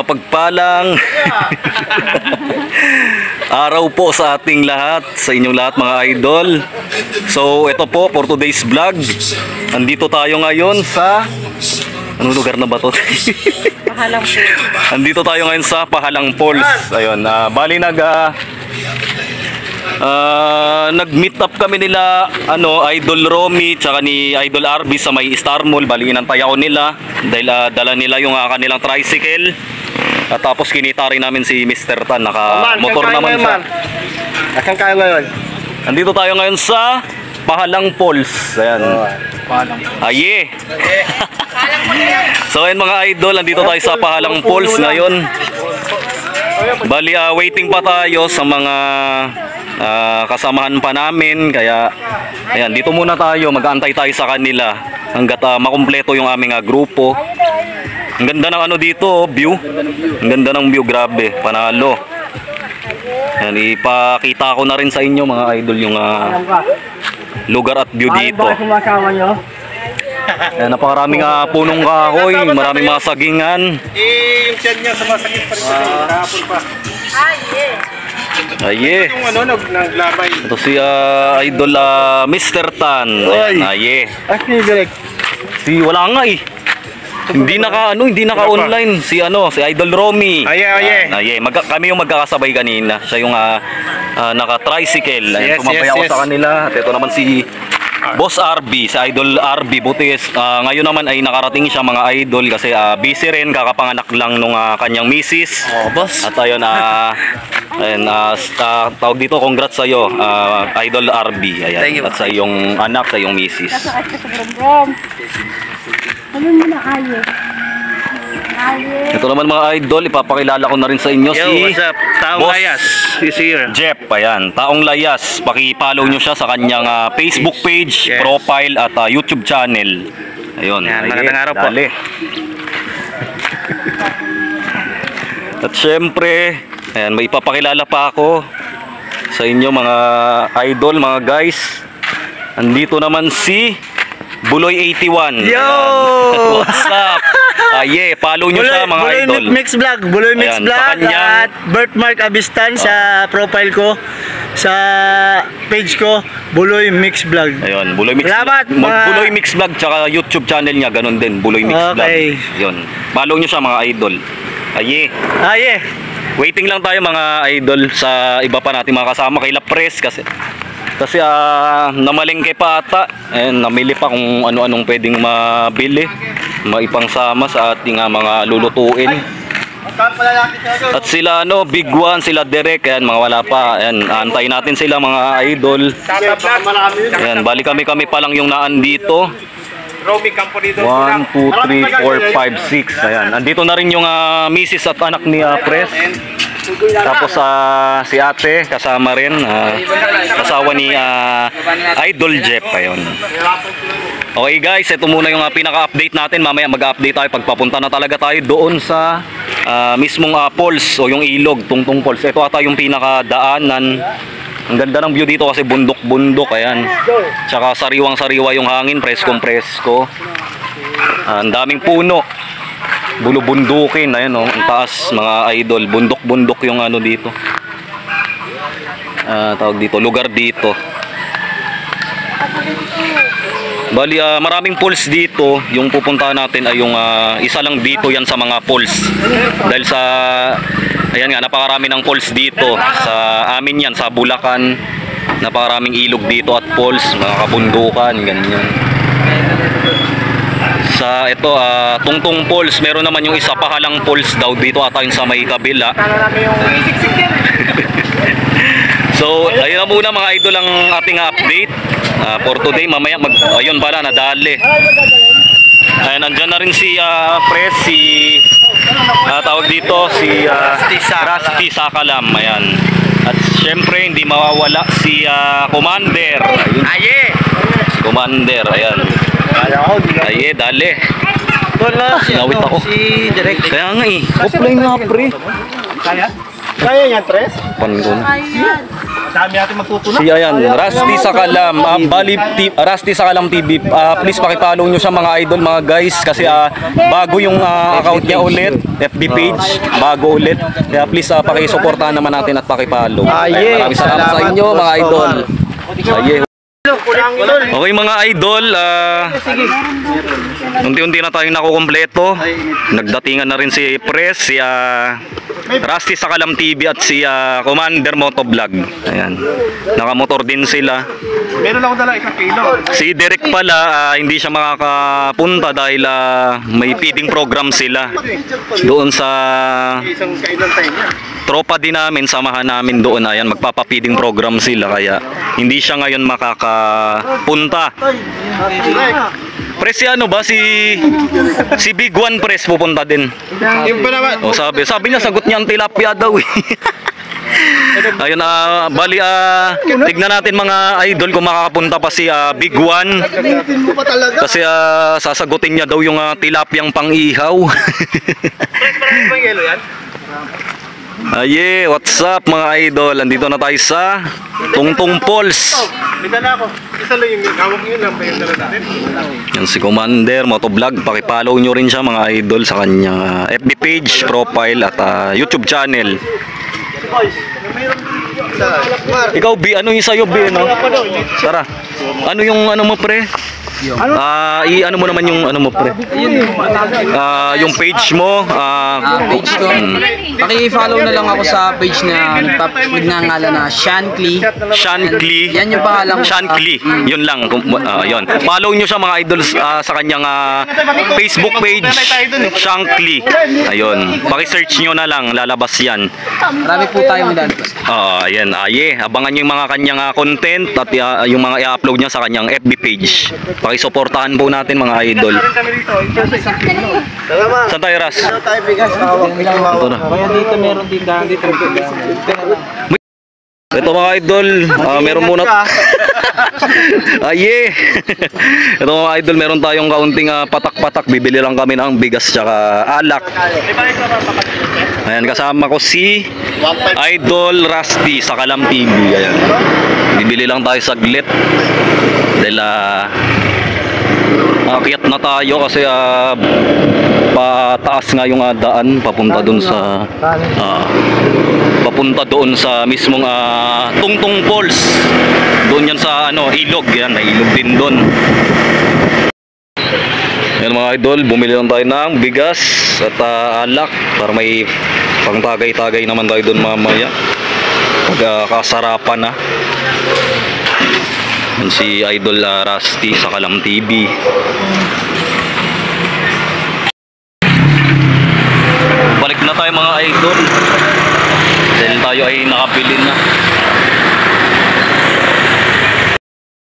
mapagpalang araw po sa ating lahat, sa inyong lahat mga idol. So ito po for today's vlog. Andito tayo ngayon sa anong lugar na ba to? Pahalang Falls. Andito tayo ngayon sa Pahalang Falls. Ayun, bali nag-meet up kami nila Idol Romy tsaka ni Idol RB sa may Star Mall. Bali inantay ako nila dahil dala nila yung kanilang tricycle. At tapos kinita rin namin si Mr. Tan, naka-motor naman siya. Asan kayo ngayon? Andito tayo ngayon sa Pahalang Falls. Ayan. Aye. So ayun mga idol, andito tayo sa Pahalang Falls ngayon. Bali waiting pa tayo sa mga kasamahan pa namin, kaya ayan, dito muna tayo, mag-aantay tayo sa kanila hanggat makumpleto yung aming grupo. Ang ganda ng dito, view. Ang ganda ng view, grabe, panalo. Ayan, ipakita ko na rin sa inyo mga idol yung lugar at view dito. Ayan, napakaraming punong kahoy, maraming mga sagingan. Yung tiyan niya sumasakit pa rin sa kahapon pa. Aye. Yung naglabay. Ito si Idol Mr. Tan. Ayan, aye. Direct. Si wala nga eh. Hindi naka-online si Idol Romy. Aye. Aye, kami yung magkakasabay kanina. Siya yung naka-tricycle. Ayan, tumabay ako sa kanila. At ito naman si Boss RB, si Idol RB. Buti ngayon naman ay nakarating siya mga idol kasi busy rin, kakapanganak lang nung kanyang misis. Boss. At ayun, tawag dito, congrats sa iyo, Idol RB. Ayan. Thank you. At sa iyong anak, sa iyong misis. Kasakit ka sa brom-brom. Ano mo na aye? Ito naman mga idol, ipapakilala ko na rin sa inyo What's up? Taong Boss Layas is here. Jeff. Ayan, Taong Layas. Paki-follow nyo siya sa kanyang Facebook page, Yes. profile at YouTube channel. Ayun. Yan, magandang araw po. Dali. At syempre, ayan, may ipapakilala pa ako sa inyo mga idol, mga guys. Andito naman si Buloy 81. Yo! Ayan. What's up? Yeah, follow nyo siya mga idol. Buloy Mix Vlog. Buloy Mix Ayan, Vlog sa kanyang- at Birthmark Abistan sa profile ko. Sa page ko, Buloy Mix Vlog. Ayun, Buloy Mix. Salamat, Buloy Mix Vlog tsaka YouTube channel niya, ganun din, Buloy Mix Vlog. Okay. Ayun. Follow nyo siya mga idol. Aye. Aye. Waiting lang tayo mga idol sa iba pa natin mga kasama kay La Press kasi namalengke pa ata. Ayun, namili pa kung ano-anong pwedeng mabili, maipangsama sa ating mga lulutuin. At sila Big One, sila Derek, ayan, mga wala pa. Ayan, antayin natin sila mga idol. Ayan, bali kami pa lang yung naandito. 1, 2, 3, 4, 5, 6. Ayan, andito na rin yung misis at anak ni Press. Tapos si ate kasama rin, kasawa ni Idol Jeff. Ayun. Okay guys, ito muna yung pinaka-update natin. Mamaya mag-update tayo pagpapunta na talaga tayo doon sa mismong falls o yung ilog, Tungtung Falls. Ito ata yung pinakadaanan. Ang ganda ng view dito kasi bundok-bundok. Ayan. Tsaka sariwang-sariwa yung hangin, preskong-presko. Ang daming puno. Bulubundukin, ayan ang taas mga idol, bundok-bundok yung dito. Tawag dito, lugar dito. Bali maraming falls dito, yung pupuntahan natin ay yung isa lang dito yan sa mga falls. Dahil sa ayan nga, napakarami ng falls dito sa amin yan, sa Bulacan. Napakaraming ilog dito at falls, mga kabundukan, ganyan. Sa ito Tungtung Falls, meron naman yung isa Pahalang Falls daw dito ata yung sa may kabila. So ayun na muna mga idol ang ating update for today. Mamaya ayun pala, nadali. Ayan, andyan na rin si Press, si tawag dito si Rusty Sakalam. Ayan. At syempre hindi mawawala si Commander. Aye. Si Commander, ayan. Aye, dali. Wala Sinawit ako. Si Direct. Kaya nga offline nga pre. Kaya? Kaya yan, Tres? Pan ko na. Ayan. Dami natin magtutulak. Si ayan, Rusty Sakalam, Rusty Sakalam TV. Please paki-follow nyo siya mga idol, mga guys, kasi bago yung account niya ulit, FB page, bago ulit. Kaya please paki-suportahan naman natin at paki-follow. Maraming salamat sa inyo mga idol. Okay mga idol, unti-unti na tayong nakukumpleto. Nagdatingan na rin si Pres, si Rusty Sakalam TV at si Commander Motovlog. Ayan, nakamotor din sila. Meron ako dala 1 kilo. Si Derek pala, hindi siya makakapunta dahil may feeding program sila doon sa Isang kailan tayo niya. tropa din namin, samahan namin doon. Ayan, magpapa-feeding program sila, kaya hindi siya ngayon makakapunta. Pres, si ano ba, si Big One Pres pupunta din. Yung pala O sabi niya, sagot niya ang tilapia daw eh. Ayun, bali tignan natin mga idol kung makakapunta pa si Big One. Kasi sasagutin niya daw yung tilapyang pang-ihaw. Maraming bang yelo yan? Aye, what's up mga idol? Andito na tayo sa Tungtung Falls. May dala ako. Isa lang yung hawak nyo lang ba yung dala natin? Yan si Commander Motovlog. Paki-follow nyo rin siya mga idol sa kanyang FB page, profile at YouTube channel. Ikaw B, ano yung sa'yo B, no? Tara. Ano yung ano mo pre? Ano mo naman yung ano mo pre? Yung page mo, Page ko. Paki-follow na lang ako sa page na nagngangalan na Shankly. Shankly. Yan yung pangalan ko. Shankly. Yun lang. Yun. Follow nyo siya mga idol sa kanyang Facebook page. Shankly. Ayun. Paki-search nyo na lang. Lalabas yan. Marami po tayong lalabas. Ayan. Abangan nyo yung mga kanyang content at yung mga i-upload niya sa kanyang FB page. Paki-suportahan po natin mga idol. Kami dito. Saan tayo, Ras? Tayo bigas, hawak Ito na. Kaya dito meron tindahan dito. Ito mga idol, meron muna. Ito mga idol, meron tayong kaunting patak-patak. Bibili lang kami ng bigas tsaka alak. Ayan, kasama ko si Idol Rusty Sakalam TV. Ayan. Bibili lang tayo saglit. Dahil akyat na tayo kasi pataas nga yung daan papunta doon sa mismong Tungtung Falls. Doon yan sa ilog, yan, may ilog din doon. Yan mga idol, bumili lang tayo ng bigas at alak para may pangtagay-tagay naman tayo doon mamaya pag kasarapan na. Yan si Idol Rusty Sakalam TV. Balik na tayo mga idol dahil tayo ay nakapili na.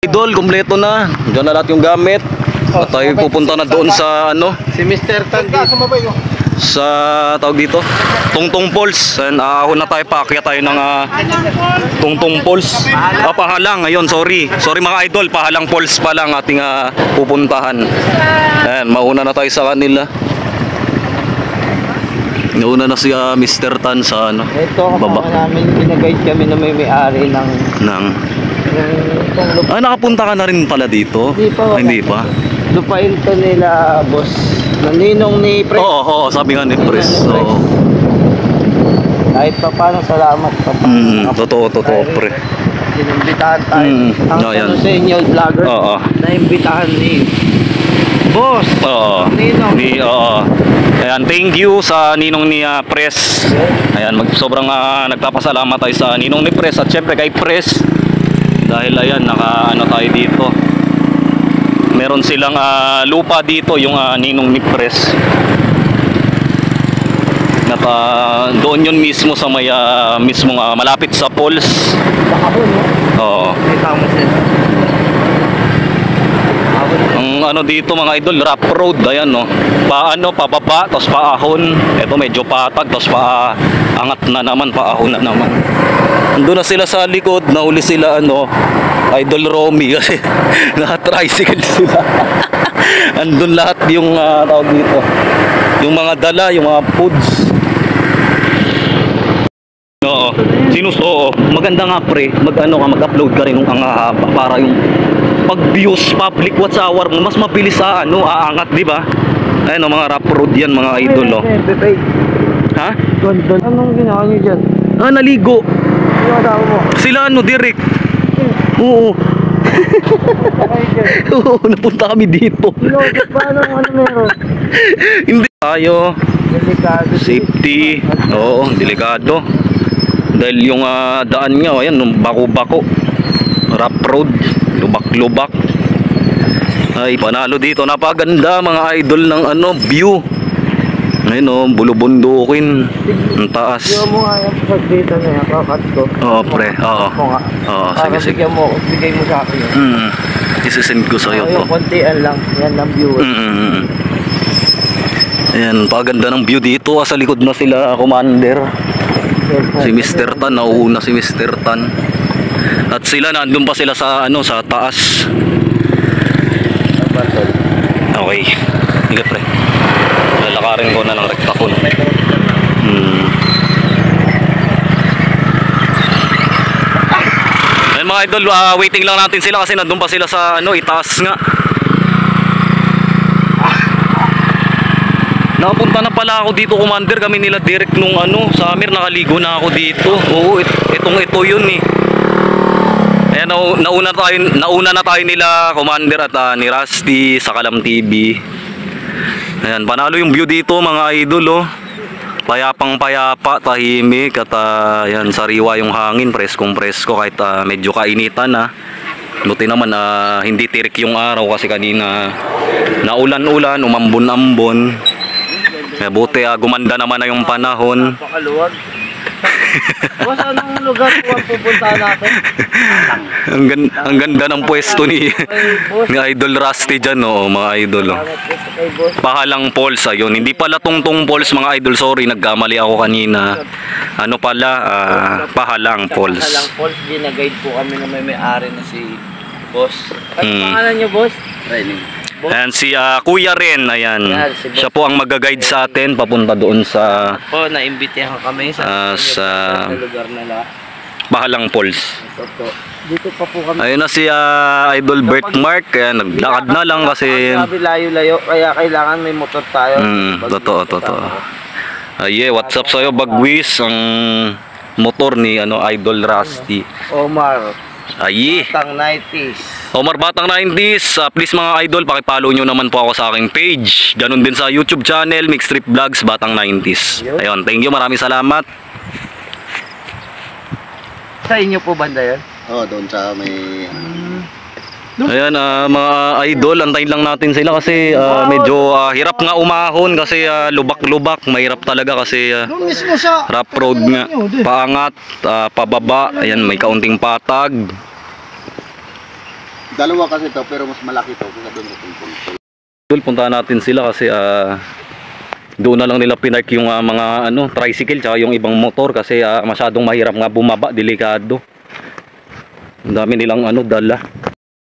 Idol, kumpleto na. Diyan na lahat yung gamit. At tayo pupunta na doon sa Si Mr. Tag. sa tawag dito, Tungtung Falls. And ahon na tayo, paakyat tayo ng Tungtung Falls. Pahalang ngayon, sorry mga idol, Pahalang Falls pa lang ating pupuntahan. Ayan, mauna na tayo sa kanila. Nauna na si Mr. Tan sa Ito baba namin, ginaguide kami na may-ari ng nakapunta ka na rin pala dito? Hindi pa, wala. Hindi pa. lupain to nila, boss. Naninong ni Pre. Oo, sabi nga ni Pres. Oo. Kahit pa paano, salamat pa paano. Totoo, pre. Inimbitahan tayo. Ang Ayan. sa inyo, vlogger, Oo. naimbitahan ni Boss. Oo. Ninong. Ayan, thank you sa ninong ni Pres. Ayan, sobrang nagpapasalamat tayo sa ninong ni Pres at syempre kay Pres. Dahil ayan, tayo dito. Meron silang lupa dito, yung ninong ni Pres. At doon yun mismo sa may mismong malapit sa falls. Oo. Ang dito mga idol, rough road, ayan no. Pababa, tapos paahon. Ito medyo patag, tapos paangat na naman, paahon na naman. Doon na sila sa likod, nauli sila Idol Romy kasi naka-tricycle sila. Andun lahat yung tawag dito. Yung mga dala, yung mga foods. Oo. Si Sinus, oo. Maganda nga pre, mag-upload ka rin ng ang haba para yung pag views, public watch hour mo, mas mabilis sa aangat, di ba? Ayun, mga rap road yan, mga idol, oh. Ha? Anong ginawa niyo dyan? Naligo. Yung asawa mo? Sila direct. Oo. Oo, napunta kami dito. Paano meron? Hindi tayo. Delikado. Safety. Oo, delikado. Dahil yung daan nga, ayan, bako-bako. Rough road, lubak-lubak. Ay, panalo dito. Napaganda mga idol ng view. Ayun, bulubundukin. Ang taas. Yung mo nga yung pagdita na yan, kakat ko. Oo, pre. Oo. Ako nga. Oo, sige, sige. Bigay mo sa akin yun. Isisend ko sa'yo to. Yung kontian lang, yan ang view. Ayan, paganda ng view dito. Sa likod na sila, Commander. Si Mr. Tan, nauuna si Mr. Tan. At sila, nandun pa sila sa sa taas. Okay. Sige, pre. Lalakarin ko na lang rekta ko. Ayan mga idol, waiting lang natin sila kasi nandun pa sila sa itaas nga. Nakapunta na pala ako dito, Commander. Kami nila direct nung summer, nakaligo na ako dito. Oo, ito yun eh. Ayan, nauna na tayo nila, Commander, at ni Rusty sa Kalam TV. Ayan, panalo yung view dito mga idol, oh. Payapang payapa, tahimik, at ayan, sariwa yung hangin, preskong presko kahit medyo kainitan na. Buti naman hindi tirik yung araw kasi kanina naulan-ulan, umambon-ambon. Kaya buti gumanda naman na yung panahon. Napakaluwag. Boss, anong lugar po ang pupuntahan natin? Ang ganda ng pwesto ni Idol Rusty dyan, oh, mga idol, oh. Pahalang Falls, ayun. Hindi pala Tungtung Falls, mga idol. Sorry, nagkamali ako kanina. Ano pala, Pahalang Falls. Pahalang Falls, gina-guide po kami na may-ari na si Boss. Ano pangalan niyo, Boss? Renny. Ayan, si Kuya Ren, ayan. Siya po ang mag-guide sa atin papunta doon sa naimbitahan kami sa lugar nila. Pahalang Falls. Dito pa po kami. Ayun na si Idol Bert Mark, kaya naglakad na lang kasi sabi layo-layo, kaya kailangan may motor tayo. Totoo. What's up sa'yo, Bagwis, ang motor ni Idol Rusty. Omar. Batang 90s. Omar Batang 90s, please mga idol, pakipollow nyo naman po ako sa aking page. Ganon din sa YouTube channel, Mixed Trip Vlogs Batang 90s. Ayun, thank you, maraming salamat. Sa inyo po banda yan? Oo, doon sa may... Ayan, mga idol, antayin lang natin sila kasi medyo hirap nga umahon kasi lubak-lubak. Mahirap talaga kasi rough road nga. Paangat, pababa, ayan, may kaunting patag. Dalawa kasi to pero mas malaki to kaya doon sa Idol, puntahan natin sila kasi doon na lang nila pinark yung mga tricycle tsaka yung ibang motor kasi masyadong mahirap nga bumaba, delikado. Ang dami nilang dala.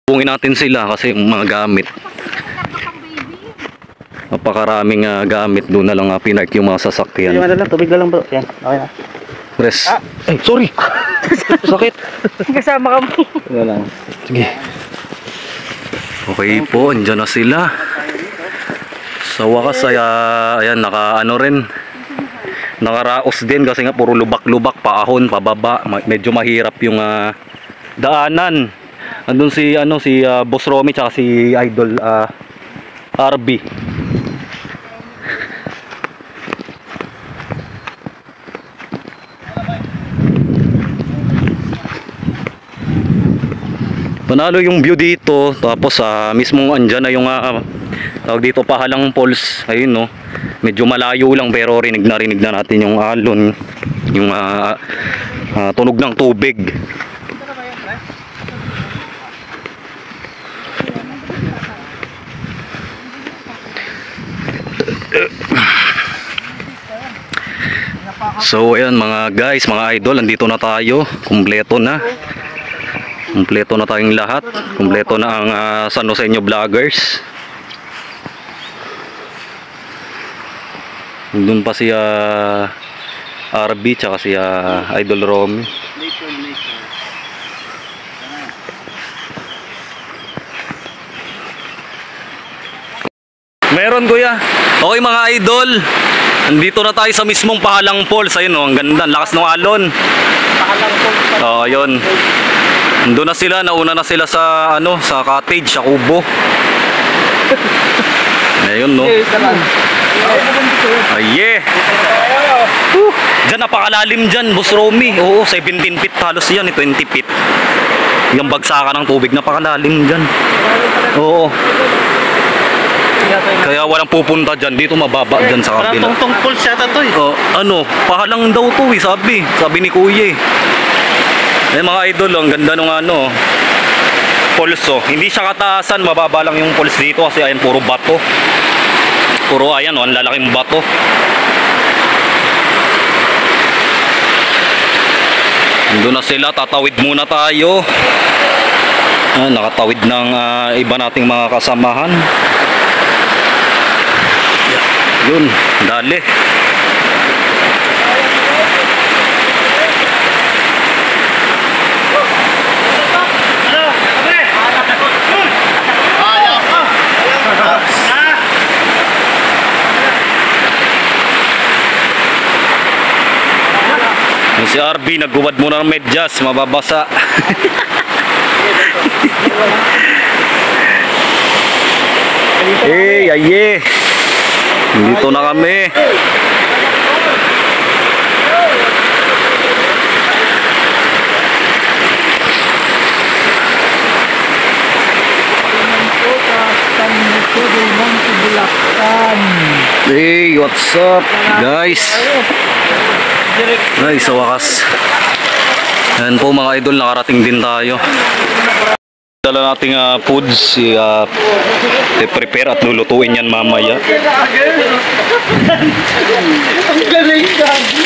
Hubungin natin sila kasi yung mga gamit. Napakaraming gamit, doon na lang pinark yung mga sasakyan. Yung lang, tubig na lang bro. Yan, okay na. Press. Ay, sorry. Sakit. Kasama kami. Wala. Sige. Okay po, andyan na sila. Sa wakas ayan, nakaraos din kasi nga puro lubak-lubak, paahon, pababa. Medyo mahirap yung daanan. Andun si Boss Romy tsaka si Idol RB. Panalo yung view dito, tapos mismong andyan na yung tawag dito Pahalang Falls. Ayun, no, medyo malayo lang pero rinig na natin yung alon, yung tunog ng tubig. So ayan mga guys, mga idol, andito na tayo, kumpleto na tayong lahat, kumpleto na ang San Joseño Vloggers. Doon pa si RB tsaka si Idol Romy. Meron kuya. Okay mga idol. Nandito na tayo sa mismong Pahalang Falls. Ayun oh, ang ganda, ang lakas ng alon. Oo, ayun. Nandun na sila, nauna na sila sa sa cottage, sa kubo. Ayun no. Ay yeah. Diyan napakalalim dyan, Boss Romy. Oo, 17 feet halos yan, 20 feet. Yung bagsakan ng tubig, napakalalim dyan. Oo. Kaya walang pupunta dyan, dito mababa dyan sa kabila. Tungtong pulse yata to eh. Pahalang daw to eh, sabi ni Kuya eh. Eh mga idol, ang ganda nung falls oh. Hindi siya kataasan, mababa lang yung falls dito kasi ayan puro bato. Puro ayan oh, ang lalaking bato. Nandun na sila, tatawid muna tayo. Nakatawid ng iba nating mga kasamahan. Yun, dali. Si RB nagubad muna ng medyas, mababasa. Eh, aye. Dito na kami. Hey, what's up, guys? Ay, sa wakas. Yan po mga idol, nakarating din tayo. Dala nating foods, prepare at lulutuin yan mamaya. Ang galing gabi.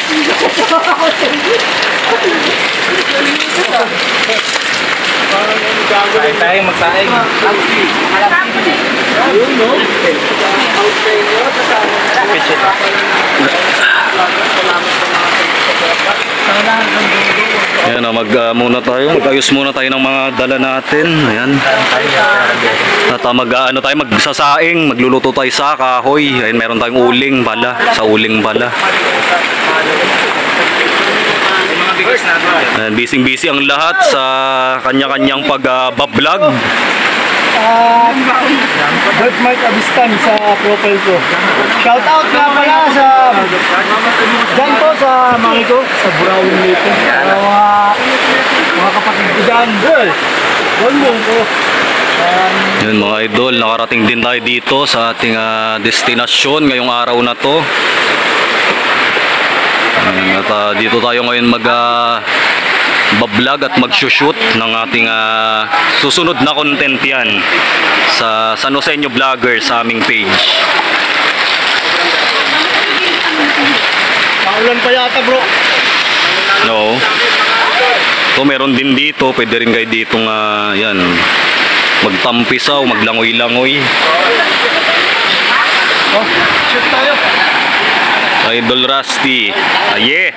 Tayo magsaing. Ayun no. Ayan na, mag-ayos muna tayo ng mga dala natin. Ayan. At magsasaing, magluluto tayo sa kahoy. Ayan, meron tayong uling bala, sa uling bala. Ayan, busy ang lahat sa kanya-kanyang pag-vlog. Birthmark Abistan sa profile ko. Shout out nga pala sa dyan po sa mami ko sa Burawin nito. Mga kapatid ko dyan. Bonbong ko. Yun mga idol, nakarating din tayo dito sa ating destinasyon ngayong araw na to. At dito tayo ngayon mag-vlog at mag-shoot ng ating susunod na content yan sa San Joseño Vlogger sa aming page. Paulan pa yata bro. No. So meron din dito, pwede rin kayo ditong yan, magtampisaw, maglangoy-langoy. Oh, shoot tayo. Idol Rusty. Aye.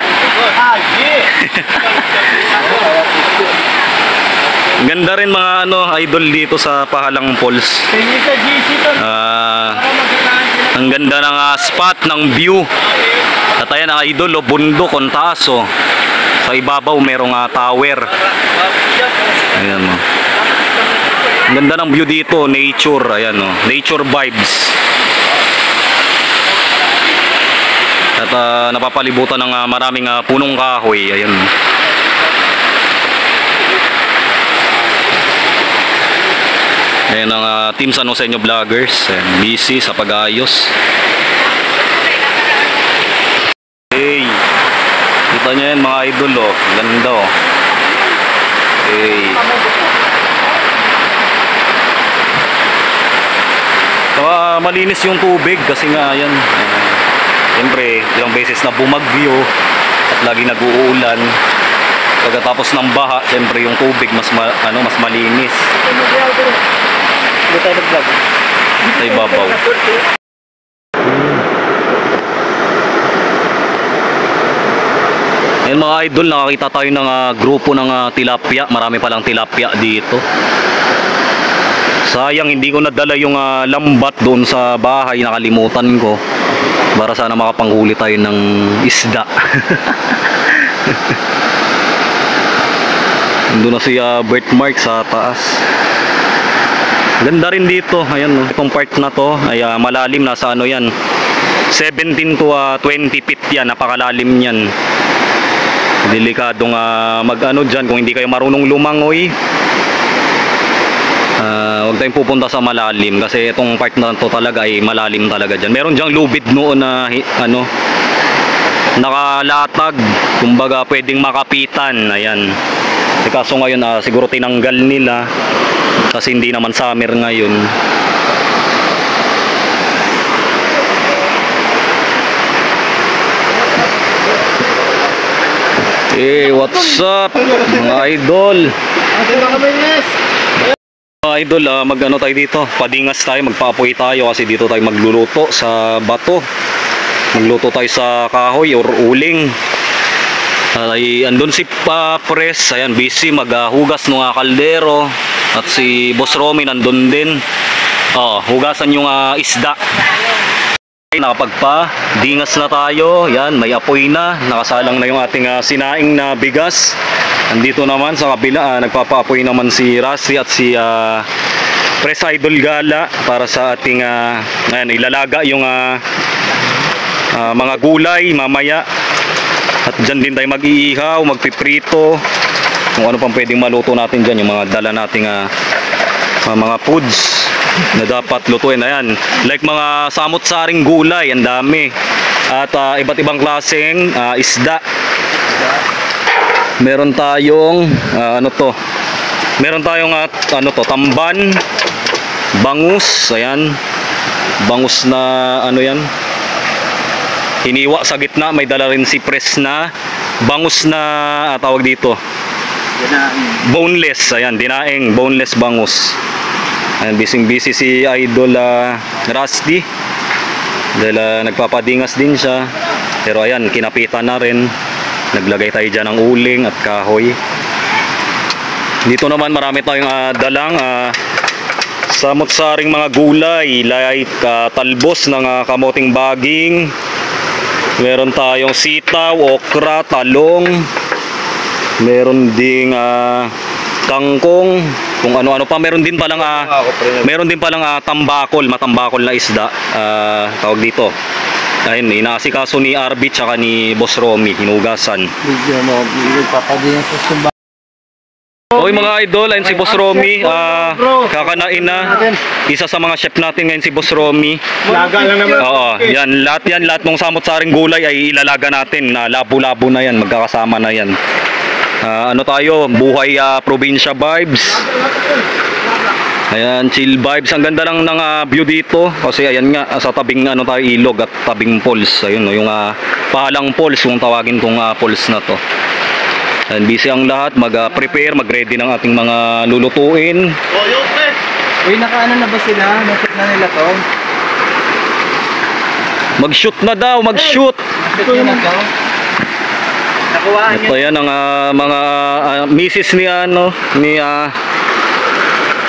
Ganda rin mga idol dito sa Pahalang Falls. Ang ganda ng spot ng view. At ayan ang idol, bundok, ang taas oh. Sa ibabaw merong tower. Ayan oh. Ang ganda ng view dito, nature, ayan oh. Nature vibes. At napapalibutan ng maraming punong kahoy. Ayan. Ayan ang Team San Joseño Vloggers. Ayan, busy sa pag-ayos. Hey, kita nyo yan mga idol oh. Ganda oh. Hey. Saka malinis yung tubig kasi nga yan. Siyempre, ilang beses na bumagyo at lagi nag-uulan. Pagkatapos ng baha, siyempre yung tubig mas malinis. Hindi tayo nag-vlog. Sa ibabaw. Ayun mga idol, nakakita tayo ng grupo ng tilapia. Marami palang tilapia dito. Sayang hindi ko nadala yung lambat doon sa bahay, nakalimutan ko. Para sana makapanghuli tayo ng isda. Doon na si birthmark sa taas. Ganda rin dito. Ayan, no. Itong part na to ay malalim, nasa ano yan, 17 to 20 feet yan. Napakalalim yan. Delikadong mag ano dyan kung hindi kayo marunong lumangoy. Huwag tayong pupunta sa malalim kasi itong part na to talaga ay malalim talaga dyan. Meron dyang lubid noon na ano, nakalatag, kumbaga pwedeng makapitan. Ayan. Kaso ngayon siguro tinanggal nila kasi hindi naman summer ngayon. Hey, what's up mga idol? Mga idol, mag-ano tayo dito, padingas tayo, magpaapoy tayo kasi dito tayo magluluto sa bato. Magluto tayo sa kahoy or uling. Ay andun si Pres, ayan, busy maghugas ng kaldero. At si Boss Romy nandun din. Hugasan yung isda. Nakapagpa-dingas na tayo. Yan, may apoy na. Nakasalang na yung ating sinaing na bigas. Andito naman sa kabila, nagpapaapoy naman si Rassi at si Pres Idol Gala para sa ating ayan, ilalaga yung mga gulay mamaya. At dyan din tayo mag-iihaw, magpiprito. Kung ano pang pwedeng maluto natin dyan, yung mga dala nating mga foods na dapat lutuin. Ayan, like mga samot-saring gulay, ang dami. At iba't ibang klaseng isda. Meron tayong meron tayong tamban, bangus. Ayan, bangus na ano yan, hiniwa sa gitna. May dala rin si Pres na bangus na tawag dito, boneless. Ayan, dinaing boneless bangus. Ayan, busy si Idol Rusty dahil nagpapadingas din siya. Pero ayan, kinapitan na rin. Naglagay tayo dyan ng uling at kahoy. Dito naman marami tayong dalang samot-saring mga gulay, like talbos ng kamoting baging. Meron tayong sitaw, okra, talong. Meron ding kangkong, kung ano-ano pa. Meron din palang tambakol, matambakol na isda. Tawag dito. Ayun, inaasikaso ni Arby tsaka ni Boss Romy, hinugasan. Oy mga idol, ayun si Boss Romy, kakanain na. Isa sa mga chef natin ngayon si Boss Romy. Laga lang naman. Oo, lahat ng samot-saring gulay ay ilalaga natin. Labo-labo na yan, magkakasama na yan. Ano tayo, buhay probinsya vibes. Ayan, chill vibes. Ang ganda lang ng view dito kasi ayan nga, sa tabing tayo, ilog at tabing falls. Ayun, yung Pahalang Falls kung tawagin tong falls na to. Ayan, busy ang lahat, mag-prepare, mag-ready ng ating mga lulutuin. Uy, nakaano na ba sila? Nashoot na nila to? Mag-shoot na daw, mag-shoot! Nashoot nila to? Nakuhaan Ito yan ang mga misis ni ni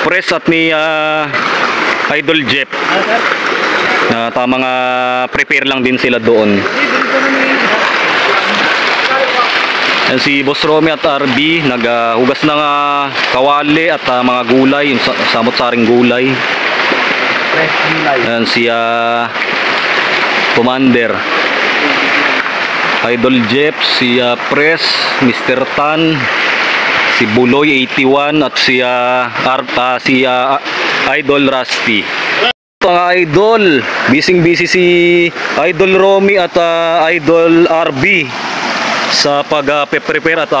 Pres at ni Idol Jeff. Tamang prepare lang din sila doon. Yan si Boss Romy at RB naghugas ng kawali at mga gulay, yung samot-saring gulay. Yan si Commander Idol Jeff, si Pres, Mr. Tan, si Buloy 81 at si Idol Rusty. Mga idol, busy si Idol Romy at Idol RB sa pag-prepare at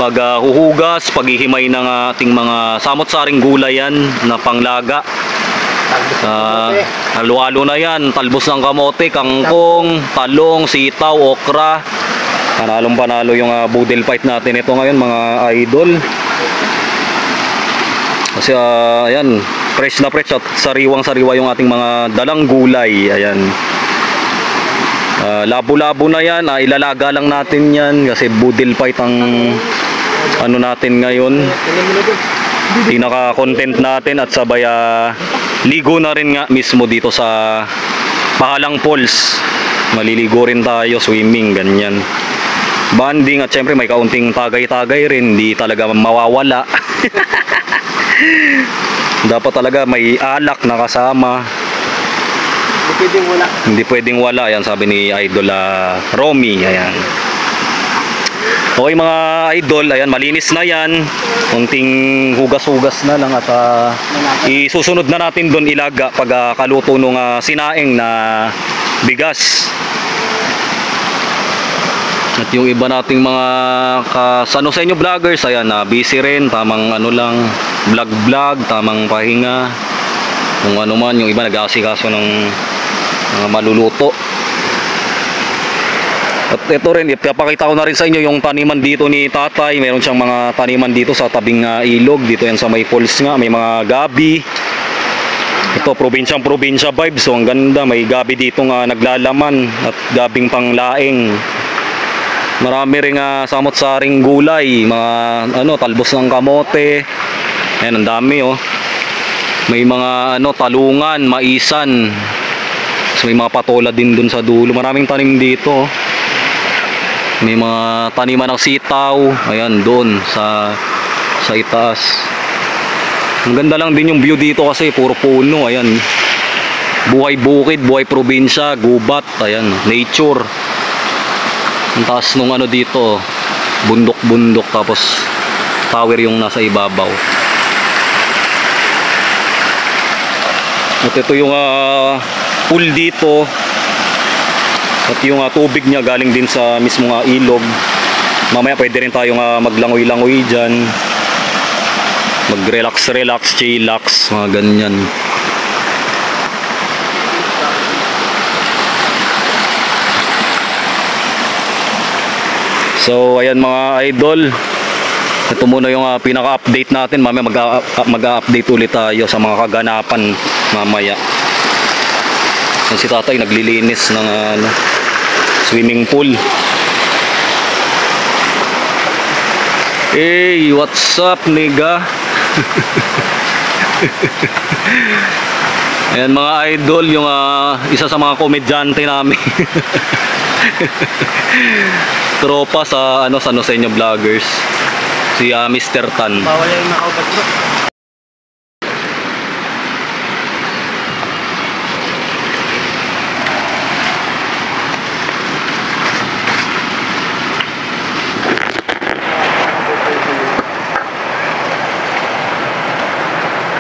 paghuhugas, paghihimay ng ating mga samot-saring gulay yan na panglaga. Halo-halo na yan, talbos ng kamote, kangkong, talong, sitaw, okra. Panalong panalo yung budel fight natin ito ngayon mga idol. Kasi ayan, fresh na fresh at sariwang-sariwa yung ating mga dalang gulay. Ayan. Labo-labo na yan, ilalaga lang natin yan kasi budil fight ang ano natin ngayon, pinaka content natin, at sabay ligo na rin nga mismo dito sa Pahalang Falls. Maliligo rin tayo, swimming, ganyan, banding, at syempre may kaunting tagay-tagay rin, hindi talaga mawawala. Dapat talaga may alak na kasama. Hindi pwedeng wala. Ayan, sabi ni Idol Romy. Ayan. Okay mga idol, ayan, malinis na yan. Kunting hugas-hugas na lang at isusunod na natin doon ilaga pag kaluto ng sinaing na bigas. At yung iba nating mga kasano sa inyo vloggers, ayan, busy rin, tamang ano lang, vlog, tamang pahinga. Kung ano man, yung iba nag-aasikaso ng mga maluluto. At ito rin, ipapakita ko na rin sa inyo yung taniman dito ni tatay. Meron siyang mga taniman dito sa tabing ilog. Dito yan sa may falls nga, may mga gabi. Ito, probinsya vibes. So ang ganda, may gabi dito nga naglalaman at gabing panglaing. Marami ring samot-saring gulay, mga ano, talbos ng kamote. Ayan, ang dami oh. May mga ano, talungan, maisan. So, may mga patola din dun sa dulo. Maraming tanim dito oh. May mga taniman ng sitaw. Ayan, doon sa itaas. Ang ganda lang din yung view dito kasi puro puno. Ayan, buhay bukid, buhay probinsya, gubat. Ayan, nature. Ang taas nung ano dito, bundok-bundok, tapos tower yung nasa ibabaw. At ito yung pool dito. At yung tubig niya galing din sa mismong ilog. Mamaya pwede rin tayong maglangoy-langoy dyan, mag-relax, chillax, mga ganyan. So ayan mga idol, ito muna yung pinaka-update natin. Mamaya mag-update ulit tayo sa mga kaganapan mamaya. Si tatay naglilinis ng swimming pool. Hey, what's up nigga? Ayan mga idol, yung isa sa mga komedyante namin. Tropa sa ano, sa Nosenyo Vloggers, si Mr. Tan. Bawal yung nakaupat bro.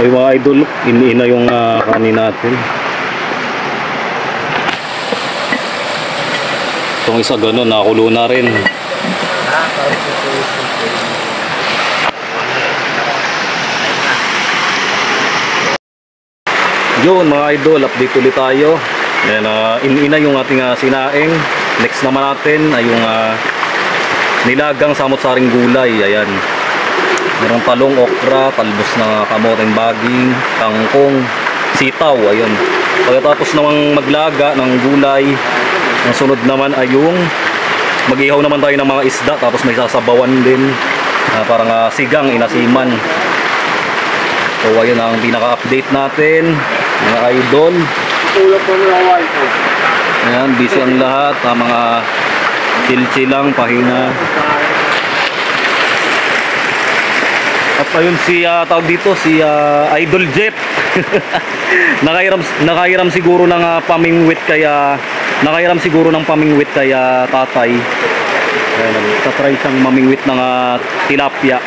Ay mga idol, iniina yung kanin natin. Itong isa ganun, nakakulo na rin. Yun mga idol, update ulit tayo. Ayan, iniina yung ating sinaing. Next naman natin ay yung nilagang samot-saring gulay. Ayan, merong talong, okra, talbos na kamoteng baging, kangkong, sitaw. Ayun. Pagkatapos namang maglaga ng gulay, ang sunod naman ay yung mag-ihaw naman tayo ng mga isda, tapos may sasabawan din, parang sigang, inasiman. So ayun ang pinaka-update natin mga idol. Tulog po mga wife. Ayan, busy ang lahat, mga chill lang, pahinga. At ayun si tawag dito, si Idol Jeff. nakairam siguro ng pamingwit kaya tatay. Ayun, tatry siyang mamingwit ng tilapia.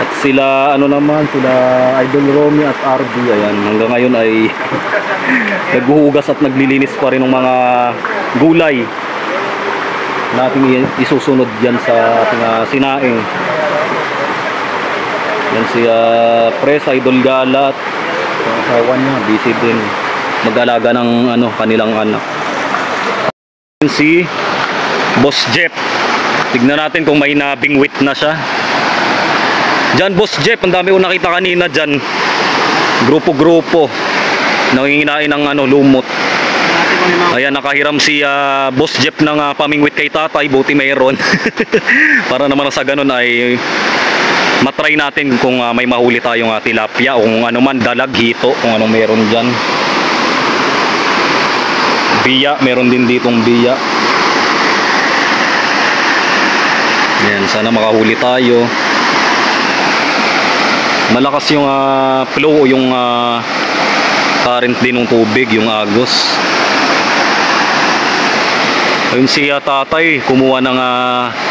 At sila ano naman, sila Idol Romy at RB, ayan, hanggang ngayon ay naghuhugas at naglilinis pa rin ng mga gulay nating isusunod dyan sa ating sinaing. Yan si Pres, Idol Galat, ang asawa niya, busy din mag-alaga ng ano, kanilang anak. Si Boss Jeff, tignan natin kung may nabingwit na siya dyan. Boss Jeff, ang dami ko nakita kanina dyan, grupo-grupo. nanginginain ng ano, lumot. Ayan, nakahiram si Boss Jeff ng pamingwit kay tatay, buti mayroon. Para naman sa ganun ay matry natin kung may mahuli tayong tilapia o kung ano man, dalag, hito, kung anong meron dyan. Biya, meron din ditong biya. Ayan, sana makahuli tayo. Malakas yung flow o yung current din ng tubig, yung agos. Ayun si tatay, kumuha ng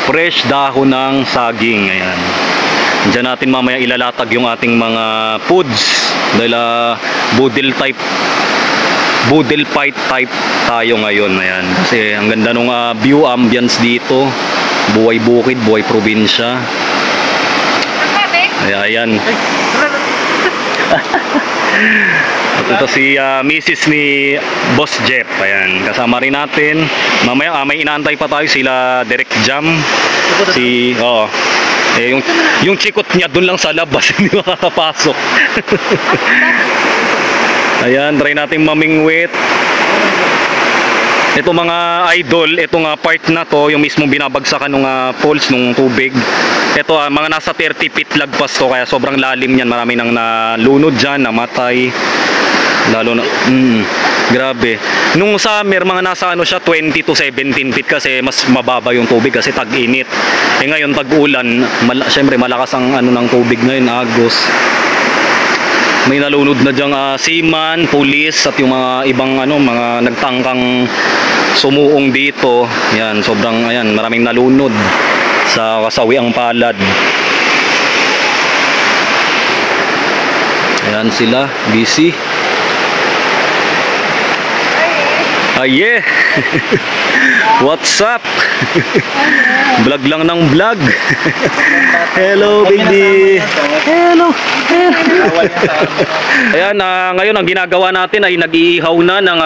fresh dahon ng saging. Ayan. Diyan natin mamaya ilalatag yung ating mga foods. Dahil budel fight type tayo ngayon. Ayan. Kasi ang ganda ng view, ambience dito. Buhay bukid, buhay probinsya. Ayan. At ito si Mrs. ni Boss Jeff. Ayan, kasama rin natin. Mamaya may inaantay pa tayo sila Direct Jam. Yung chikot niya dun lang sa labas, hindi makakapasok. Ayan, try natin mamingwit. Ito mga idol, itong part na to, yung mismong binabagsakan ng falls ng tubig. Ito mga nasa 30 feet lagpas to, kaya sobrang lalim niyan. Marami nang nalunod dyan, namatay. Lalo na, grabe. Nung summer, mga nasa 20 to 17 feet kasi mas mababa yung tubig kasi tag-init. Ngayon tag-ulan, syempre malakas ang ng tubig ngayon, agos. May nalunod na dyang seaman, pulis at yung mga ibang mga nagtangkang sumuong dito. Yan, sobrang maraming nalunod sa kasawiang palad. Ayan sila, busy. Yeah. What's up? Vlog lang ng vlog. Hello baby. Hello. Ayan, ngayon ang ginagawa natin ay nag-iihaw na ng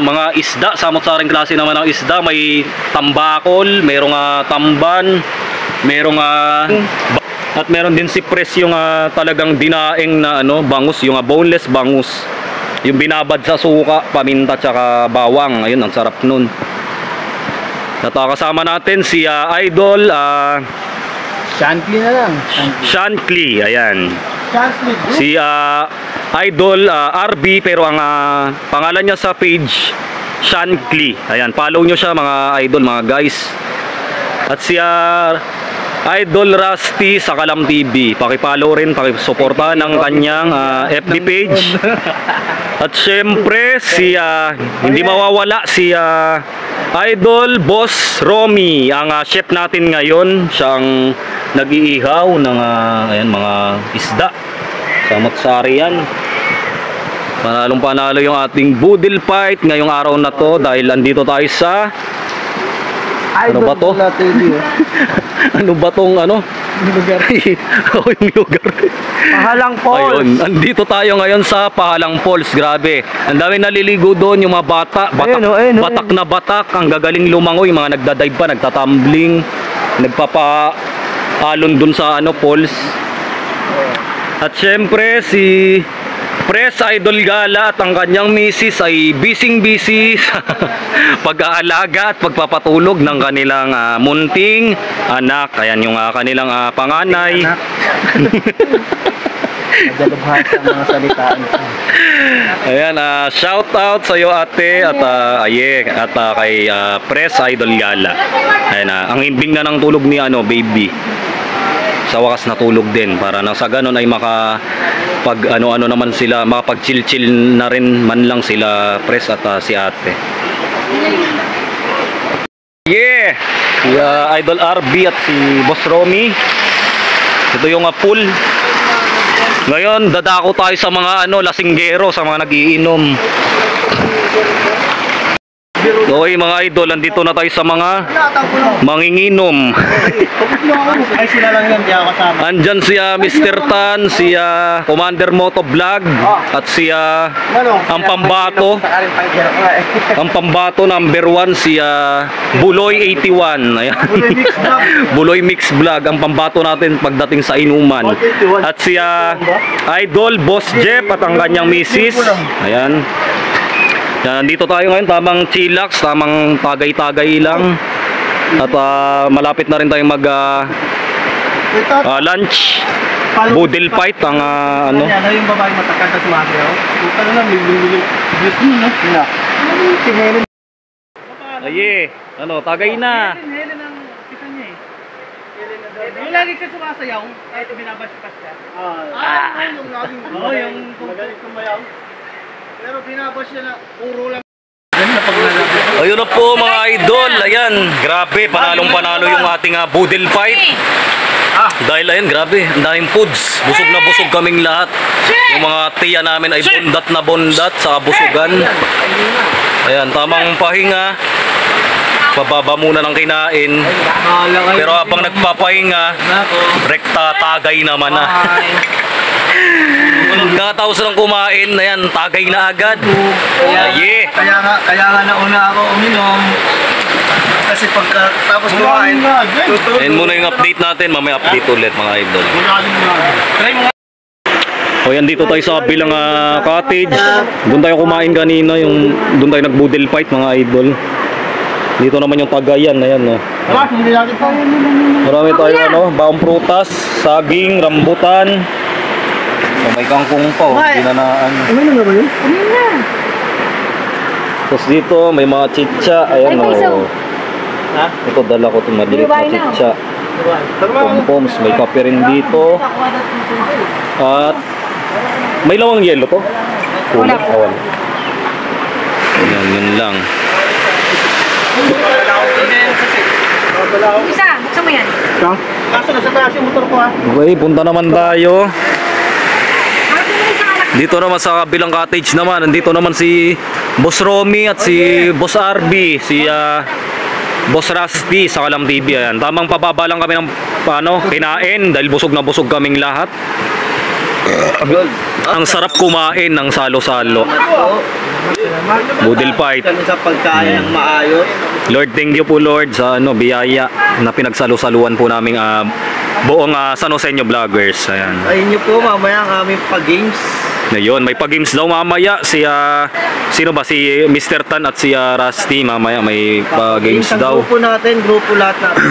mga isda. Samot-saring klase naman ng isda. May tambakol, merong tamban, merong at meron din si Pres yung talagang dinaing na bangus, yung boneless bangus. Yung binabad sa suka, paminta tsaka bawang. Ayun, ang sarap nun. At kasama natin si Idol Shankly na lang. Shankly, ayan. Shankly. Si Idol RB, pero ang pangalan niya sa page Shankly. Ayan, follow nyo siya mga idol, mga guys. At si Idol Rusty sa Kalam TV, paki-follow rin, paki-suportahan ng kanyang FB page. At syempre si hindi mawawala si Idol Boss Romy, ang chef natin ngayon. Siyang nag-iihaw ng mga isda. Samot-sari yan. Panalong panalo yung ating budel fight ngayong araw na to dahil andito tayo sa ano ba to? Ano ba tong Lugar. yung lugar. Pahalang Falls. Ayun, andito tayo ngayon sa Pahalang Falls. Grabe. Ang dami naliligo doon, yung mga bata. Batak na batak. Ang gagaling lumangoy. Mga nagdadive pa, nagtatumbling, nagpapaalon doon sa falls. At syempre si Pres Idol Gala at ang kanyang misis ay busy sa pag-aalaga at pagpapatulog ng kanilang munting anak. Ayan yung kanilang panganay. Madalubhasa ang mga salitaan. Ayan, shout out sa iyo ate at at kay Pres Idol Gala. Ayan, ang himbing na ng tulog ni baby. Sa wakas natulog din para nang sa ganun ay makapag naman sila, makapag-chill na rin man lang sila Pres at si ate. Yeah! Si Idol RB at si Boss Romy. Ito yung pool. Ngayon dadako tayo sa mga lasinggero, sa mga nagiinom. Okay mga idol, andito na tayo sa mga manginginom. Ay, sila lang yan, di ako kasama. Andyan siya Mr. Tan, siya Commander Moto Vlog, at siya ang pambato. Ang pambato number 1 siya Buloy 81. Ayan. Buloy Mix Vlog ang pambato natin pagdating sa inuman. At siya Idol Boss Jeff at ang kanyang misis. Ayan. Yan, nandito tayo ngayon, tamang chillax, tamang tagay-tagay lang. At malapit na rin tayong mag lunch. Budel fight ang ano. Ano yung babae matakad na sumasayaw? Puta na lang, may Helen. Aye, ano, tagay na. Helen ang kita niya eh. Yung lagi ka sumasayaw, kahit binabash-bash ka. Yung laging yung magaling kumayaw. Pero binabash siya na puro lang. Ayun na po mga idol, ayan, grabe, panalong-panalo yung ating budel fight. Dahil ayan, grabe, ang daming foods, busog na busog kaming lahat. Yung mga tiya namin ay bondat na bondat sa busugan. Ayan, tamang pahinga. Pababa muna ng kinain. Pero habang nagpapahinga, rekta tagay naman na. Nakatapos lang kumain, ayan, tagay na agad. Aye. Kaya nga nauna ako uminom. Kasi pagkatapos kumain, Ayan muna yung update natin, mamaya update ulit mga idol. O yan, dito tayo sa bilang cottage. Doon tayo kumain kanina, yung doon tayo nag-budel fight mga idol. Dito naman yung tagayan, ayan no. Marami tayo ano, baong prutas, saging, rambutan. So, may kangkong pa, hindi na naan. ano na ba yun? Tapos dito may mga chicha, ayan o. Ito dala ko itong madilit na chicha. Pompoms, may kape rin dito. At may lawang yelo to? Wala po. Ayan, yun lang. Isa, buksan mo yan. Kaso nasa taas yung motor ko ha. Okay, punta naman tayo. Dito naman sa kabilang cottage naman, nandito naman si Boss Romy at si Boss RB, si Boss Rusty sa Kalam TV. Ayan. Tamang pababa lang kami ng kinain dahil busog na busog kaming lahat. Ang sarap kumain ng salo-salo. Budel fight. Sa pagkain ng maayos. Lord, thank you po Lord sa biyaya na pinagsalo-saluan po naming buong San Joseño Vloggers. Ayan. Ayun nyo po, mamaya ang aming pag-games. Ngayon, may pag-games daw mamaya si sino ba, si Mr. Tan at si Rusty mamaya may pag-games daw. Grupo natin, grupo lahat natin.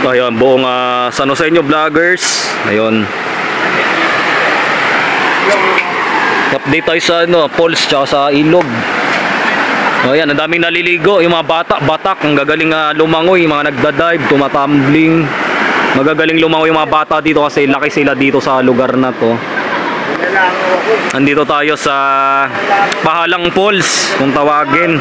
Ayun, buong San Joseño Vloggers. Ayun. Update tayo sa falls tsaka sa ilog. Ayan, ang daming naliligo, yung mga batak, ang gagaling lumangoy, yung mga nagda-dive, tumatumbling. Magagaling lumangoy yung mga bata dito kasi laki sila dito sa lugar na to. Andito tayo sa Pahalang Falls, kung tawagin.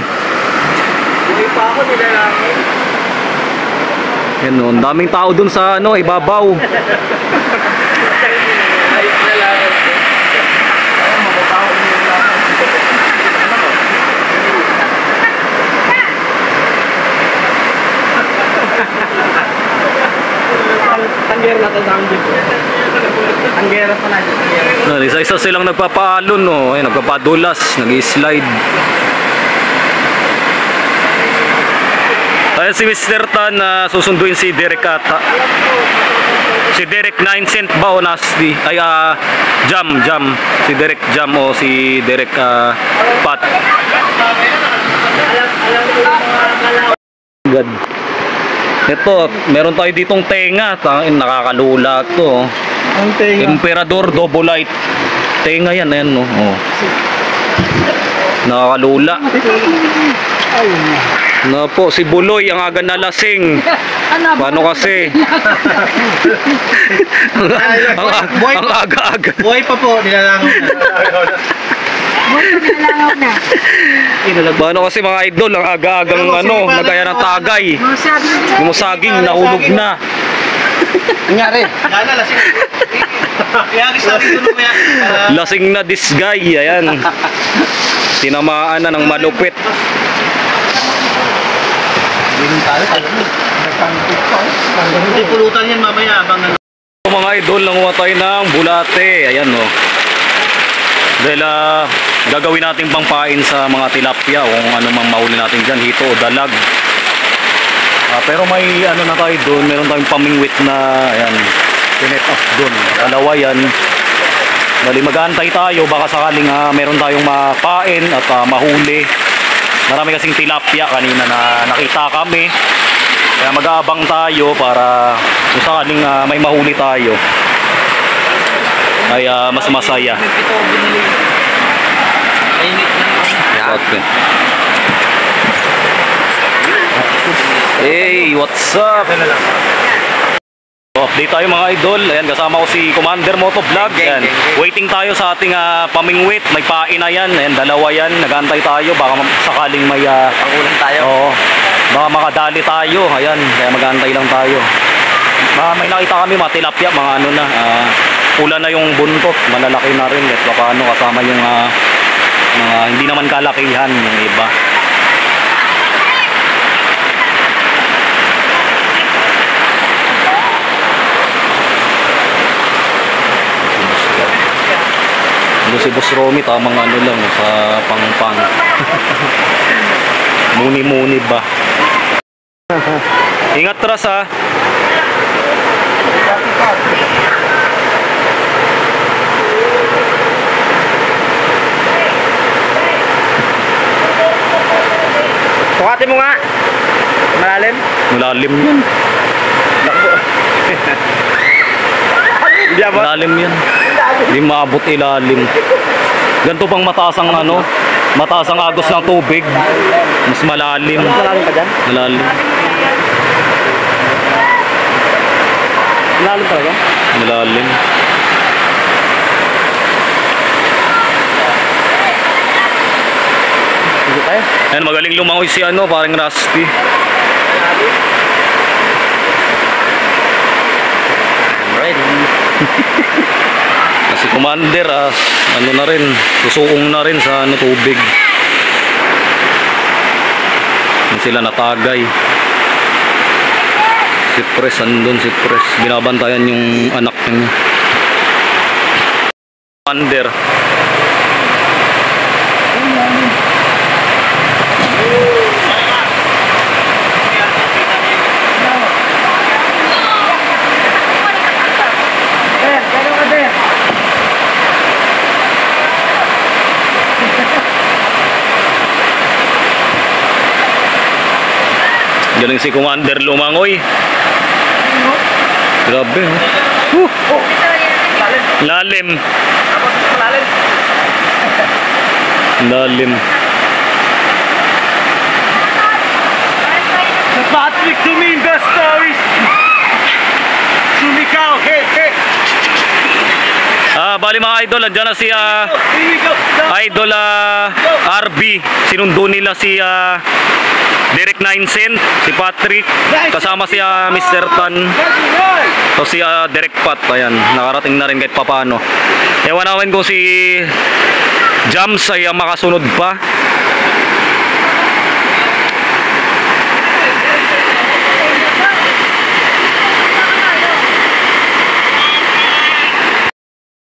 Yan o, ang daming tao dun sa ibabaw. Tanggera natin sa amin. Tanggera pa natin. Isa-isa silang nagpapaalon, no? Ay, nagpapadulas, nag-slide. Ayan si Mr. Tan na susunduin si Derek ata. Si Derek 9 cent ba o Nasty? Ay, Jam. Si Derek Jam o si Derek Pat. God. Ito, meron tayo ditong tenga. Nakakalula to. Ang tenga. Emperador Double Light. Tenga yan, ayan no. Oh. Nakakalula. Na po, si Buloy ang aga na lasing. Paano kasi? ang aga-aga. Buhay pa po, nilalangaw na. Paano kasi mga idol, ang aga-agang nagaya ng tagay. Yung saging, nahulog na. Nangyari? Yana, lasing. Lasing na this guy, ayan. Tinamaan na ng malupit. Hindi pulutan yan mamaya abang ano. Mga idol, nanguha tayo ng bulate. Ayan o. Dahil gagawin natin pangpain sa mga tilapia o kung ano mang mahuli natin dyan, hito o dalag. Pero may ano na tayo doon, meron tayong pamingwit na ayan, pinet up doon. Dalawa yan. Dali mag-aantay tayo, baka sakaling meron tayong mapain at mahuli. Marami kasing tilapia kanina na nakita kami. Kaya mag-aabang tayo para kung sakaling may mahuli tayo ay mas masaya. Okay. Hey, what's up? So, update tayo mga idol. Ayan, kasama ko si Commander Motovlog. Ayan, waiting tayo sa ating pamingwit. May pain na yan. Ayan, dalawa yan. Nag-aantay tayo. Baka sakaling may pangulang tayo. Oo. Baka makadali tayo. Ayan, kaya mag-aantay lang tayo. May nakita kami mga tilapia, mga ano na. Pula na yung buntot. Malalaki na rin. At paano kasama yung mga hindi naman kalakihan yung iba. Si Boss Romy, tamang ano lang sa pang-pang. Muni-muni ba? Ingat tras ha. Sukatin mo nga. Malalim. Malalim yan. Malalim yan. Hindi maabot ilalim. Ganito pang mataas ang ano, mataas ang agos ng tubig. Mas malalim. Malalim pa dyan? Malalim. Malalim talaga? Malalim. Sige tayo. Ayan, magaling lumangoy si ano, parang Rusty. Ready. Kasi Commander, ano na rin, susuong na rin sa ano, tubig. Yan sila natagay. Si Pres, andun si Pres. Binabantayan yung anak niya. Commander. Galing si Commander lumangoy. Grabe. Lalim. Lalim. Sa Patrick Domingo Stories. Sumikaw. Hey, hey. Bali mga idol, andyan na si Idol RB. Sinundo nila si Derek 9 Cent, si Patrick, kasama si Mr. Tan. So si Derek Pat, ayan, nakarating na rin kahit papano. Ewan namin kung si Jams ay makasunod pa.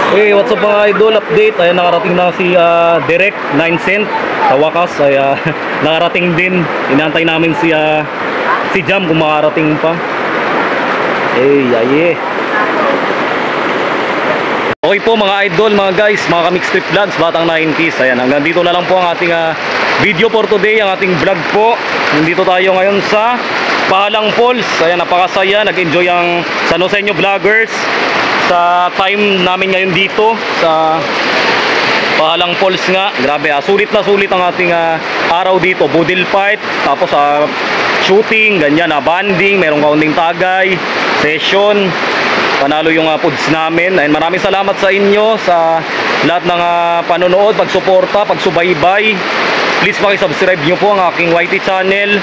Hey, what's up mga idol, update. Ayan, nakarating na si Derek 9 Cent. Sa wakas ay nakarating din. Inaantay namin si Jam kung makarating pa. Hey, aye. Okay po mga idol, mga guys, mga ka-mix trip vlogs, batang 90s. Ayan, hanggang dito na lang po ang ating video for today, ang ating vlog po. Nandito tayo ngayon sa Pahalang Falls. Ayan, napakasaya, nag-enjoy ang San Joseño Vloggers sa time namin ngayon dito sa Pahalang Falls nga. Grabe, sulit na sulit ang ating araw dito. Budil fight, tapos shooting, ganyan, banding, merong kaunting tagay, session. Panalo yung foods namin. Ayun, maraming salamat sa inyo sa lahat ng panonood, pagsuporta, pagsubaybay. Please paki-subscribe nyo po ang aking YT channel,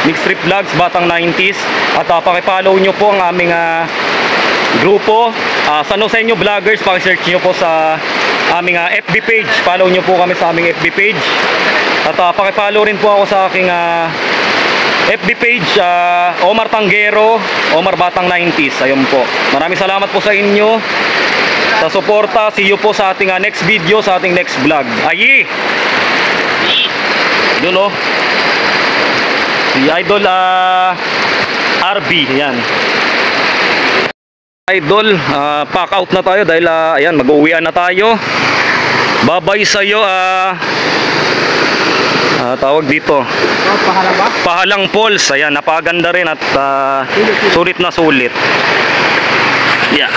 Mix Trip Vlogs, Batang 90s. At paki-follow nyo po ang aming grupo, San Joseño Vloggers. Paki-search nyo po sa aming FB page. Follow nyo po kami sa aming FB page. At paki-follow rin po ako sa aking FB page, Omar Tanggero, Omar Batang 90s. Ayun po. Maraming salamat po sa inyo sa suporta. See you po sa ating next video, sa ating next vlog. Ayi! Doon oh. Si Idol RB, yan. Idol, pack out na tayo dahil ayan, mag-uwian na tayo. Bye-bye sa'yo, tawag dito. Pahalang ba? Pahalang Falls, ayan, napakaganda rin at sulit na sulit. Yeah.